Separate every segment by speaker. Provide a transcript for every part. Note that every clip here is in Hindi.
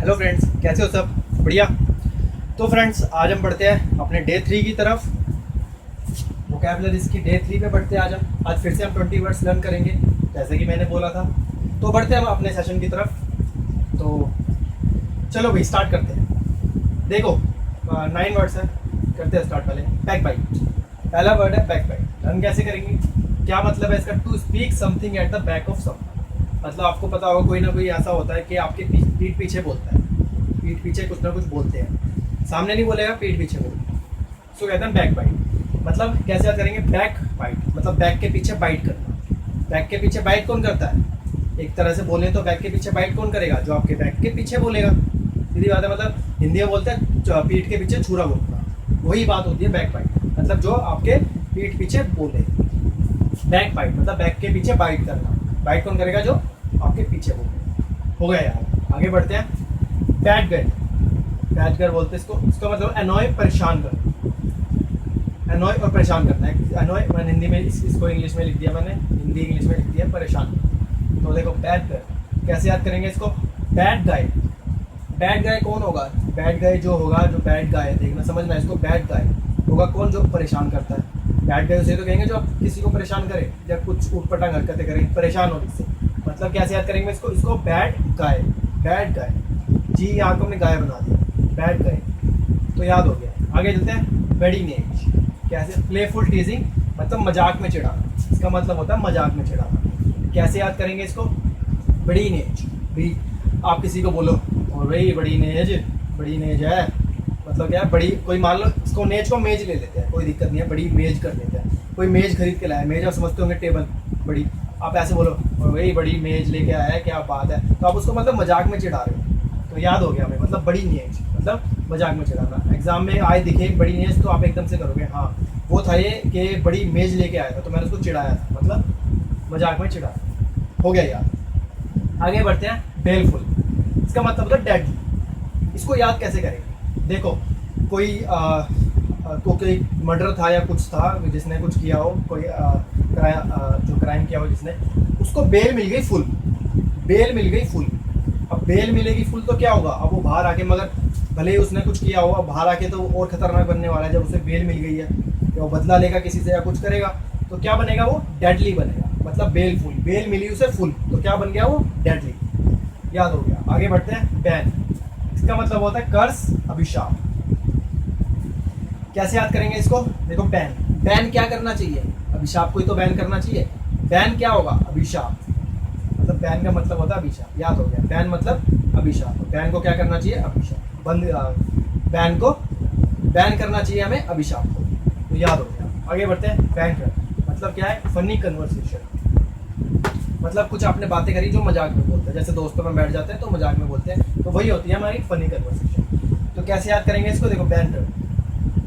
Speaker 1: हेलो फ्रेंड्स, कैसे हो सब? बढ़िया। तो फ्रेंड्स, आज हम बढ़ते हैं अपने डे 3 की तरफ। वोकैबुलरीज की डे 3 पे बढ़ते हैं। आज फिर से हम 20 वर्ड्स लर्न करेंगे, जैसे कि मैंने बोला था। तो बढ़ते हैं हम अपने सेशन की तरफ। तो चलो भाई, स्टार्ट करते हैं। देखो 9 वर्ड्स हैं, करते हैं स्टार्ट। पहले बैक बाइट, पहला वर्ड है बैक बाइट। लर्न कैसे करेंगे, क्या मतलब है इसका? To speak something at the back of some. मतलब आपको पता होगा, कोई ना कोई ऐसा होता है कि आपके पीठ पीछे बोलता है, पीठ पीछे कुछ ना कुछ बोलते हैं। सामने नहीं बोलेगा, पीठ पीछे बोलते हैं। सो कहते हैं बैक बाइट। मतलब कैसे याद करेंगे? बैक बाइट मतलब बैक के पीछे बाइट करना। बैक के पीछे बाइट कौन करता है? एक तरह से बोले तो बैक के पीछे बाइट कौन करेगा? जो आपके बैक के पीछे बोलेगा। सीधी बात है। मतलब हिंदी में बोलते हैं पीठ के पीछे छुरा घोंपना, वही बात होती है बैक बाइट। मतलब जो आपके पीठ पीछे बोले। बैक बाइट मतलब बैक के पीछे बाइट करना। बाइट कौन करेगा? जो आपके पीछे बोले। हो गया यार, आगे बढ़ते हैं। बैड गर्ल, बैड गर्ल बोलते हैं इसको। इसका मतलब अनॉय, परेशान करना। अनॉय और परेशान करना है। अनॉय मैंने हिंदी में इसको इंग्लिश में लिख दिया, मैंने हिंदी इंग्लिश में लिख दिया परेशान। तो देखो बैड गर्ल कैसे याद करेंगे इसको? Bad guy. बैड गाय कौन होगा? बैड गाय जो होगा, जो बैड गाय है, देखना समझना इसको। बैड गाय होगा कौन? जो परेशान करता है। बैड गाय उसे तो कहेंगे जो किसी को परेशान करे, जब कुछ उठपटांग हरकतें करे, परेशान हो इससे। मतलब कैसे याद करेंगे इसको? इसको बैड गाय। बैड गाय, जी यहाँ को हमने गाय बना दिया, बैड गाय। तो याद हो गया। आगे चलते हैं। बडीनेज कैसे? प्लेफुल टीजिंग मतलब मजाक में चिढ़ाना। इसका मतलब होता है मजाक में चिढ़ाना। कैसे याद करेंगे इसको? बडीनेज भी आप किसी को बोलो और भाई बडीनेज, बडीनेज है मतलब क्या है? बड़ी, कोई मान लो इसको नेज को मेज ले लेते हैं, कोई दिक्कत नहीं है, बड़ी मेज कर लेते हैं। कोई मेज खरीद के लाया, मेज आप समझते होंगे टेबल बड़ी, आप ऐसे बोलो और वही बड़ी मेज लेके आया है, क्या बात है। तो आप उसको मतलब मजाक में चिढ़ा रहे हो। तो याद हो गया हमें, मतलब बड़ी नेज मतलब मजाक में चिढ़ाना। एग्जाम में आए दिखे बड़ी नेज तो आप एकदम से करोगे हाँ वो था ये कि बड़ी मेज लेके आया था, तो मैंने उसको चिढ़ाया था, मतलब मजाक में चिढ़ाया। हो गया याद। आगे बढ़ते हैं। बेलफुल, इसका मतलब होता है डेडली। इसको याद कैसे करेंगे? देखो कोई कोई मर्डर था या कुछ था, जिसने कुछ किया हो, कोई जो क्राइम किया हो जिसने, उसको बेल मिल गई फुल। बेल मिल गई फुल। अब बेल मिलेगी फुल तो क्या होगा? अब वो बाहर आके, मगर भले ही उसने कुछ किया हो, अब बाहर आके तो और खतरनाक बनने वाला है। जब उसे बेल मिल गई है कि वो बदला लेगा किसी से या कुछ करेगा, तो क्या बनेगा? वो डेडली बनेगा। मतलब बेल फुल, बेल मिली उसे फुल, तो क्या बन गया? वो डेडली। याद हो गया। आगे बढ़ते हैं। बैन, इसका मतलब होता है कर्स, अभिशाप। कैसे याद करेंगे इसको? देखो बैन, बैन क्या करना चाहिए? अभिशाप को ही तो बैन करना चाहिए। बैन क्या होगा? अभिशाप। मतलब बैन का मतलब होता है अभिशाप। याद हो गया। बैन मतलब अभिशाप। बैन को क्या करना चाहिए? अभिशाप। बंद, बैन को बैन करना चाहिए हमें, अभिशाप को। तो याद हो गया। आगे बढ़ते हैं। बैंकर मतलब क्या है? Funny conversation. मतलब कुछ आपने बातें करी जो मजाक में बोलते हैं, जैसे दोस्तों में बैठ जाते हैं तो मजाक में बोलते हैं, तो वही होती है हमारी फनी कन्वर्सेशन। तो कैसे याद करेंगे इसको? देखो बैंटर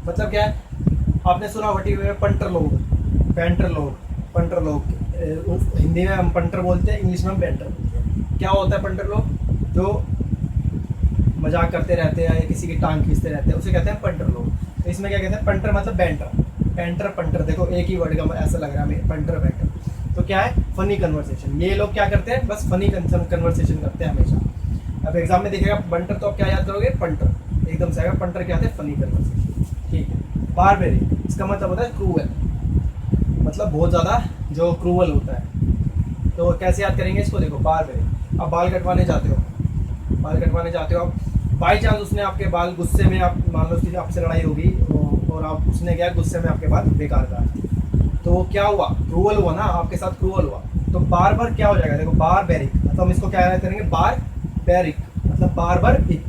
Speaker 1: मतलब क्या है? आपने सुना होगा टीवी में पंटर लोग, बैंटर लोग, पंटर लोग। हिंदी में हम पंटर बोलते हैं, इंग्लिश में हम बैंटर बोलते हैं। क्या होता है पंटर लोग? जो मजाक करते रहते हैं या किसी की टांग खींचते रहते हैं, उसे कहते हैं पंटर लोग। तो इसमें क्या कहते हैं? पंटर मतलब बैंटर। बैंटर पंटर, देखो एक ही वर्ड का ऐसा लग रहा है हमें, पंटर बैंटर। तो क्या है? Funny conversation. ये लोग क्या करते हैं? बस फनी कन्वर्सेशन करते हैं हमेशा। अब एग्जाम में देखिएगा पंटर, तो आप क्या याद करोगे? पंटर एकदम से आएगा। पंटर क्या है? Funny conversation. ठीक है। बारबेरिक, इसका मतलब होता है क्रूअल, मतलब बहुत ज़्यादा जो क्रूअल होता है। तो कैसे याद करेंगे इसको? देखो बारबेरिक, आप बाल कटवाने जाते हो, बाल कटवाने जाते हो, आप बाई चांस उसने आपके बाल गुस्से में, आप मान लो उसकी आपसे लड़ाई होगी और आप उसने क्या गुस्से में आपके बाल बेकार काट, तो क्या हुआ? क्रूअल हुआ ना, आपके साथ क्रूअल हुआ। तो बार बार क्या हो जाएगा? देखो बार बैरिक, मतलब हम इसको क्या याद करेंगे? बार बैरिक मतलब बार बार इक,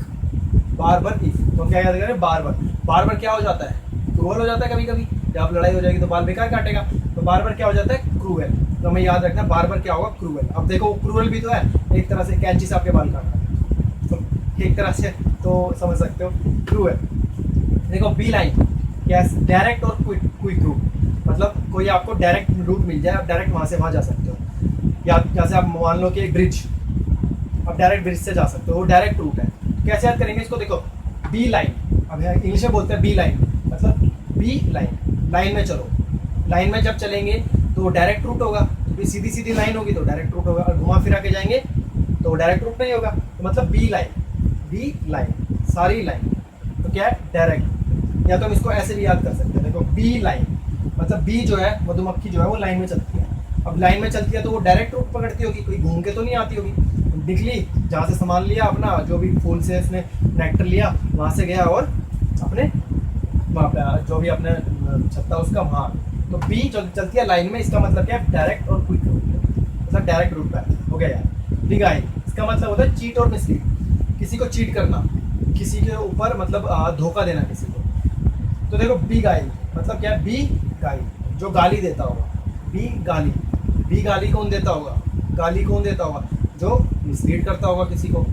Speaker 1: बार बार इक। तो क्या याद करेंगे? बार बार। बार बार क्या हो जाता है? क्रूअल हो जाता है कभी कभी, जब लड़ाई हो जाएगी तो बाल बेकार काटेगा। तो बार बार क्या हो जाता है? क्रूअल। तो हमें याद रखना बार बार क्या होगा? क्रूअल। अब देखो क्रूअल भी तो है, एक तरह से कैंची से आपके बाल काटना, तो एक तरह से तो समझ सकते हो क्रूअल। देखो बी लाइन, कैसे? डायरेक्ट और क्विक रूट। मतलब कोई आपको डायरेक्ट रूट मिल जाए, आप डायरेक्ट वहाँ से वहाँ जा सकते हो। या जैसे आप मान लो कि ब्रिज, आप डायरेक्ट ब्रिज से जा सकते हो, वो डायरेक्ट रूट है। कैसे याद करेंगे इसको? देखो बी लाइन, अब इंग्लिश में बोलते हैं बी लाइन, मतलब बी लाइन, लाइन में चलो। लाइन में जब चलेंगे तो डायरेक्ट रूट होगा, तो सीधी सीधी लाइन होगी तो डायरेक्ट रूट होगा, और घुमा फिरा के जाएंगे तो डायरेक्ट रूट नहीं होगा। तो मतलब बी लाइन, बी लाइन, सारी लाइन। तो क्या है, डायरेक्ट। या तो हम इसको ऐसे भी याद कर सकते हैं, देखो बी लाइन मतलब बी जो है मधुमक्खी जो है वो लाइन में चलती है। अब लाइन में चलती है तो वो डायरेक्ट रूट पकड़ती होगी, कोई घूम के तो नहीं आती होगी। निकली जहाँ से सामान लिया अपना, जो भी फूल से उसने नेक्टर लिया वहाँ से गया और अपने वहाँ पे जो भी अपने छत्ता उसका वहाँ। तो बी चलती है लाइन में, इसका मतलब क्या है, डायरेक्ट और क्विक रूट, मतलब डायरेक्ट रूट पे हो गया यार। बिग आई इसका मतलब होता है चीट और मिसलीड, किसी को चीट करना, किसी के ऊपर मतलब धोखा देना किसी को। तो देखो बिग आई मतलब क्या है, बी गाई जो गाली देता होगा, बी गाली। बी गाली कौन देता होगा, गाली कौन देता होगा, जो मिसलीड करता होगा किसी को।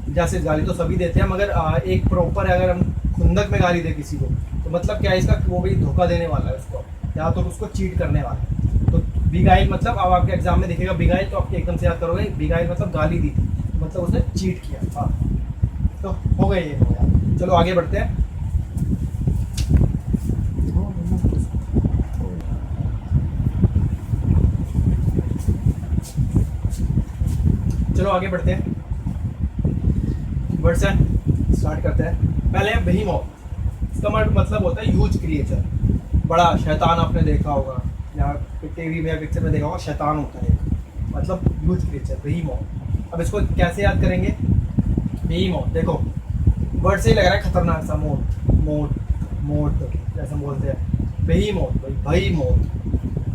Speaker 1: जैसे गाली तो सभी देते हैं, मगर एक प्रॉपर अगर हम खुंदक में गाली दे किसी को तो मतलब क्या है इसका, वो भी धोखा देने वाला है उसको, या तो उसको चीट करने वाला है। तो बिगाइल मतलब अब आपके एग्जाम में दिखेगा बिगाइल, तो आप एकदम से याद करोगे बिगाइल मतलब गाली दी थी, मतलब उसने चीट किया। हाँ तो हो गए, ये हो गया। चलो आगे बढ़ते हैं। चलो आगे बढ़ते हैं, वर्ड से स्टार्ट करते हैं। पहले है बेहीमॉथ। इसका मतलब होता है ह्यूज क्रिएचर, बड़ा शैतान। आपने देखा होगा या टीवी में पिक्चर में देखा होगा, शैतान होता है मतलब ह्यूज क्रिएचर बेहीमॉथ। अब इसको कैसे याद करेंगे, बेहीमॉथ देखो वर्ड से ही लग रहा है खतरनाक सा, मोट जैसे बोलते हैं। बेहीमॉथ भाई मौत,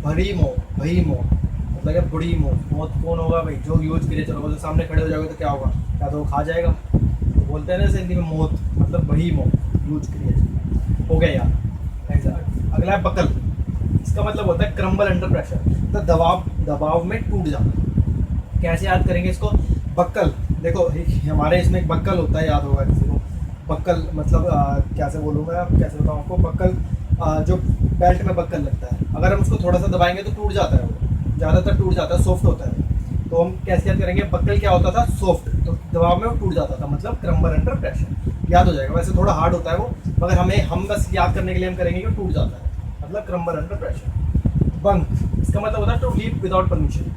Speaker 1: भरी मौत, भई मौत मतलब क्या, बुरी मौत। मौत कौन होगा भाई, जो ह्यूज क्रिएचर होगा, जो सामने खड़े हो जाओगे तो क्या होगा, या तो वो खा जाएगा। तो बोलते हैं ना हिंदी में मौत मतलब वही मौत, ह्यूज क्रिएचर हो गया यार। अगला है बकल। इसका मतलब होता है क्रम्बल अंडर प्रेशर, तो दबाव में टूट जाना। कैसे याद करेंगे इसको, बक्कल देखो हमारे इसमें एक बक्कल होता है, याद होगा किसी को। बक्कल मतलब कैसे बोलूँगा, कैसे बताऊँ आपको। बक्कल जो बेल्ट में बक्कल लगता है, अगर हम उसको थोड़ा सा दबाएंगे तो टूट जाता है, वो ज़्यादातर टूट जाता है, सॉफ्ट होता है। तो हम कैसे याद करेंगे, बक्कल क्या होता था, सॉफ्ट, तो दबाव में वो टूट जाता था, मतलब क्रम्बल अंडर प्रेशर। याद हो जाएगा, वैसे थोड़ा हार्ड होता है वो, मगर हम बस याद करने के लिए हम करेंगे कि टूट जाता है, मतलब क्रम्बल अंडर प्रेशर। बंक इसका मतलब होता है टू लीव विदाउट परमिशन।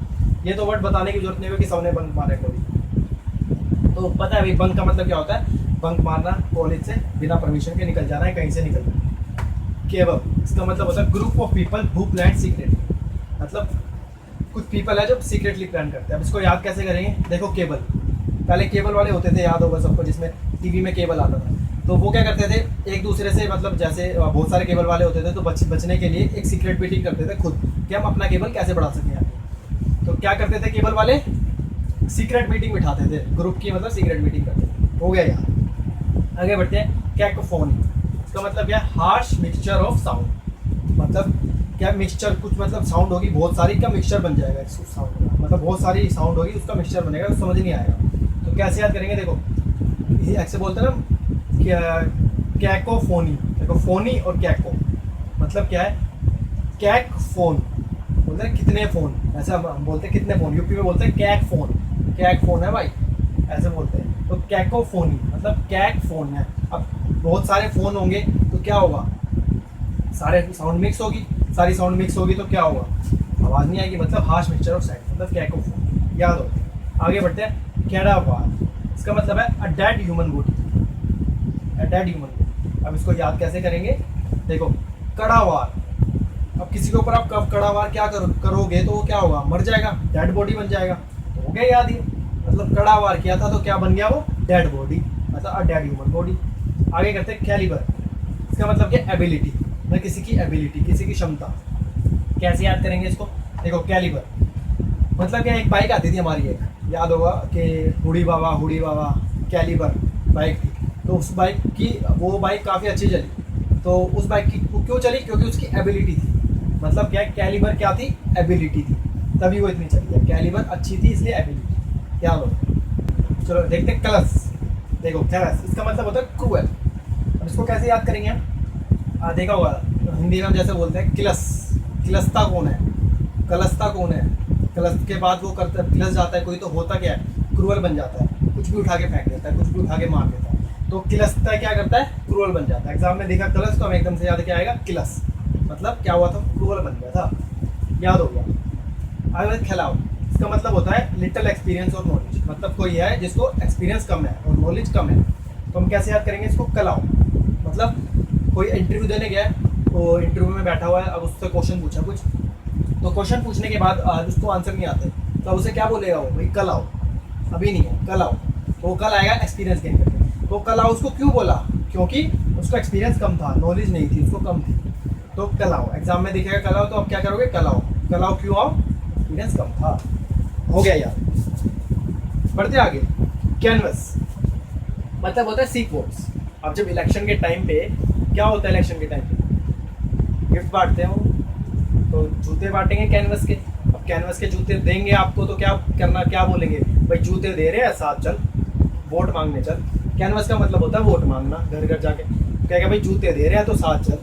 Speaker 1: ये तो वर्ड बताने की जरूरत नहीं होगी कि सबने बंक मारा है कभी, तो पता है भाई बंक का मतलब क्या होता है, बंक मारना, कॉलेज से बिना परमिशन के निकल जाना है, कहीं से निकल जाना। केवल इसका मतलब होता है group of people who plan secretly, मतलब कुछ पीपल है जो सीक्रेटली प्लान करते हैं। अब इसको याद कैसे करेंगे, देखो केबल, पहले केबल वाले होते थे, याद होगा सबको, जिसमें टीवी में केबल आता था। तो वो क्या करते थे, एक दूसरे से मतलब जैसे बहुत सारे केबल वाले होते थे, तो बचने के लिए एक सीक्रेट मीटिंग करते थे खुद कि हम अपना केबल कैसे बढ़ा सकें आगे। तो क्या करते थे केबल वाले, सीक्रेट मीटिंग बिठाते थे, ग्रुप की मतलब सीक्रेट मीटिंग करते थे। हो गया यार। आगे बढ़ते हैं, कैकोफोनी। इसका मतलब क्या, हार्श मिक्सचर ऑफ साउंड, मतलब क्या मिक्सचर, कुछ मतलब साउंड होगी बहुत सारी का मिक्सचर बन जाएगा इस साउंड का, मतलब बहुत सारी साउंड होगी उसका मिक्सचर बनेगा, तो समझ नहीं आएगा। तो कैसे याद करेंगे, देखो ये ऐसे बोलते हैं ना, कैकोफोनी। देखो फोनी और कैको मतलब क्या है, कैक फोन बोलते हैं कितने फ़ोन, ऐसे हम बोलते हैं कितने फ़ोन, यूपी में बोलते हैं कैक फ़ोन है भाई, ऐसे बोलते हैं। तो कैकोफोनी मतलब कैक फ़ोन है। अब बहुत सारे फ़ोन होंगे तो क्या होगा, सारे साउंड मिक्स होगी, सारी साउंड मिक्स होगी तो क्या होगा, आवाज़ नहीं आएगी, मतलब हार्श मिक्सचर ऑफ साउंड, मतलब कैकोफोनी। याद हो। आगे बढ़ते हैं, कैडावर। इसका मतलब है a dead human body, a dead human body. अब इसको याद कैसे करेंगे, देखो कड़ावार, अब किसी के ऊपर आप कब कड़ावार क्या करोगे तो वो क्या होगा, मर जाएगा, डेड बॉडी बन जाएगा। तो हो गया याद ही, मतलब कड़ावार किया था तो क्या बन गया वो, डेड बॉडी, मतलब अ डेड ह्यूमन बॉडी। आगे करते हैं कैलिबर। इसका मतलब क्या, एबिलिटी, मतलब किसी की एबिलिटी, किसी की क्षमता। कैसे याद करेंगे इसको, देखो कैलिबर मतलब क्या, एक बाइक आती थी हमारी, एक याद होगा कि हुडी बाबा कैलिबर बाइक थी। तो उस बाइक की, वो बाइक काफ़ी अच्छी चली। तो उस बाइक की क्यों चली, क्योंकि उसकी एबिलिटी थी, मतलब क्या, कैलिबर क्या थी, एबिलिटी थी, तभी वो इतनी चली है। कैलिबर अच्छी थी इसलिए एबिलिटी, याद हो। चलो देखते हैं कलस। देखो कलस इसका मतलब होता है क्रूएल। अब इसको कैसे याद करेंगे हम, देखा होगा हिंदी में हम जैसे बोलते हैं किलस, किलसता कौन है, कलसता कौन है, कलस के बाद वो करता है, किलस जाता है कोई, तो होता क्या है, क्रूअल बन जाता है, कुछ भी उठा के फेंक देता है, कुछ भी उठा के मार देता है। तो किलसता क्या करता है, क्रूअल बन जाता है। एग्जाम में देखा कलस तो हमें एकदम से याद क्या आएगा, किलस, मतलब क्या हुआ था, क्रूअल बन गया था, याद हो गया। आगे खिलाओ। इसका मतलब होता है लिटिल एक्सपीरियंस और नॉलेज, मतलब कोई है जिसको एक्सपीरियंस कम है और नॉलेज कम है, तो हम कैसे याद करेंगे इसको? कलाओ। मतलब कोई इंटरव्यू देने गया है, तो इंटरव्यू में बैठा हुआ है, अब उससे क्वेश्चन पूछा कुछ, तो क्वेश्चन पूछने के बाद उसको आंसर नहीं आते, तो उसे क्या बोलेगा वो? भाई कल आओ, अभी नहीं है, कल आओ। तो वो कल आएगा एक्सपीरियंस गेन करके। तो कल आओ उसको क्यों बोला? क्योंकि उसको एक्सपीरियंस कम था, नॉलेज नहीं थी, उसको कम थी। तो कल आओ, एग्जाम में दिखेगा कल आओ, तो आप क्या करोगे? कल आओ। कल आओ क्यों आओ? एक्सपीरियंस कम था। हो गया यार। बढ़ते आगे। कैनवस मतलब होता है सीक वोट्स। अब जब इलेक्शन के टाइम पे क्या होता है? इलेक्शन के टाइम पे गिफ्ट बांटते हैं वो, तो जूते बांटेंगे कैनवस के। अब कैनवस के जूते देंगे आपको, तो क्या करना, क्या बोलेंगे? भाई जूते दे रहे हैं, साथ चल वोट मांगने चल। कैनवस का मतलब होता है वोट मांगना, घर घर जाके कहेगा भाई जूते दे रहे हैं तो साथ चल।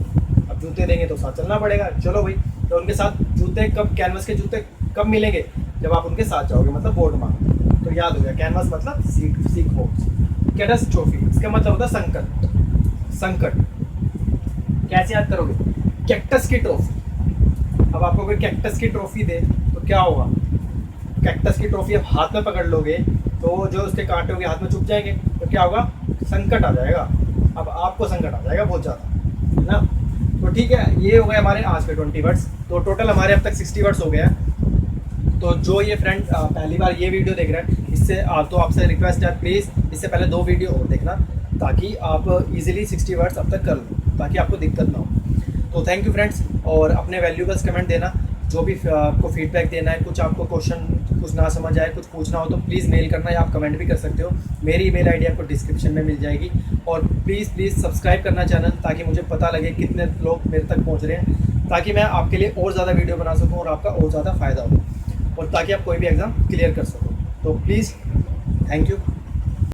Speaker 1: अब जूते देंगे तो साथ चलना पड़ेगा, चलो भाई। तो उनके साथ जूते कब, कैनवस के जूते कब मिलेंगे? जब आप उनके साथ जाओगे, मतलब वोट मांगने। तो याद हो गया, कैनवस मतलब सीक वोट्स। कैटस ट्रॉफी, इसका मतलब होता है संकट। संकट कैसे याद करोगे? कैक्टस की ट्रॉफी। अब आपको कोई कैक्टस की ट्रॉफी दे तो क्या होगा? कैक्टस की ट्रॉफी आप हाथ में पकड़ लोगे तो जो उसके कांटे होंगे हाथ में चुभ जाएंगे, तो क्या होगा? संकट आ जाएगा। अब आपको संकट आ जाएगा बहुत ज़्यादा, है ना? तो ठीक है, ये हो गए हमारे आज के 20 वर्ड्स। तो टोटल हमारे अब तक 60 वर्ड्स हो गया। तो जो ये फ्रेंड पहली बार ये वीडियो देख रहे हैं, इससे तो आपसे रिक्वेस्ट है प्लीज़ इससे पहले 2 वीडियो और देखना, ताकि आप इजीली 60 वर्ड्स अब तक कर लो, ताकि आपको दिक्कत ना हो। तो थैंक यू फ्रेंड्स, और अपने वैल्यूबल्स कमेंट देना, जो भी आपको फीडबैक देना है, कुछ आपको क्वेश्चन कुछ ना समझ आए, कुछ पूछना हो तो प्लीज़ मेल करना, या आप कमेंट भी कर सकते हो। मेरी ईमेल आईडी आपको डिस्क्रिप्शन में मिल जाएगी। और प्लीज़ सब्सक्राइब करना चैनल, ताकि मुझे पता लगे कितने लोग मेरे तक पहुँच रहे हैं, ताकि मैं आपके लिए और ज़्यादा वीडियो बना सकूँ और आपका और ज़्यादा फ़ायदा हो, और ताकि आप कोई भी एग्ज़ाम क्लियर कर सको। तो प्लीज़ थैंक यू।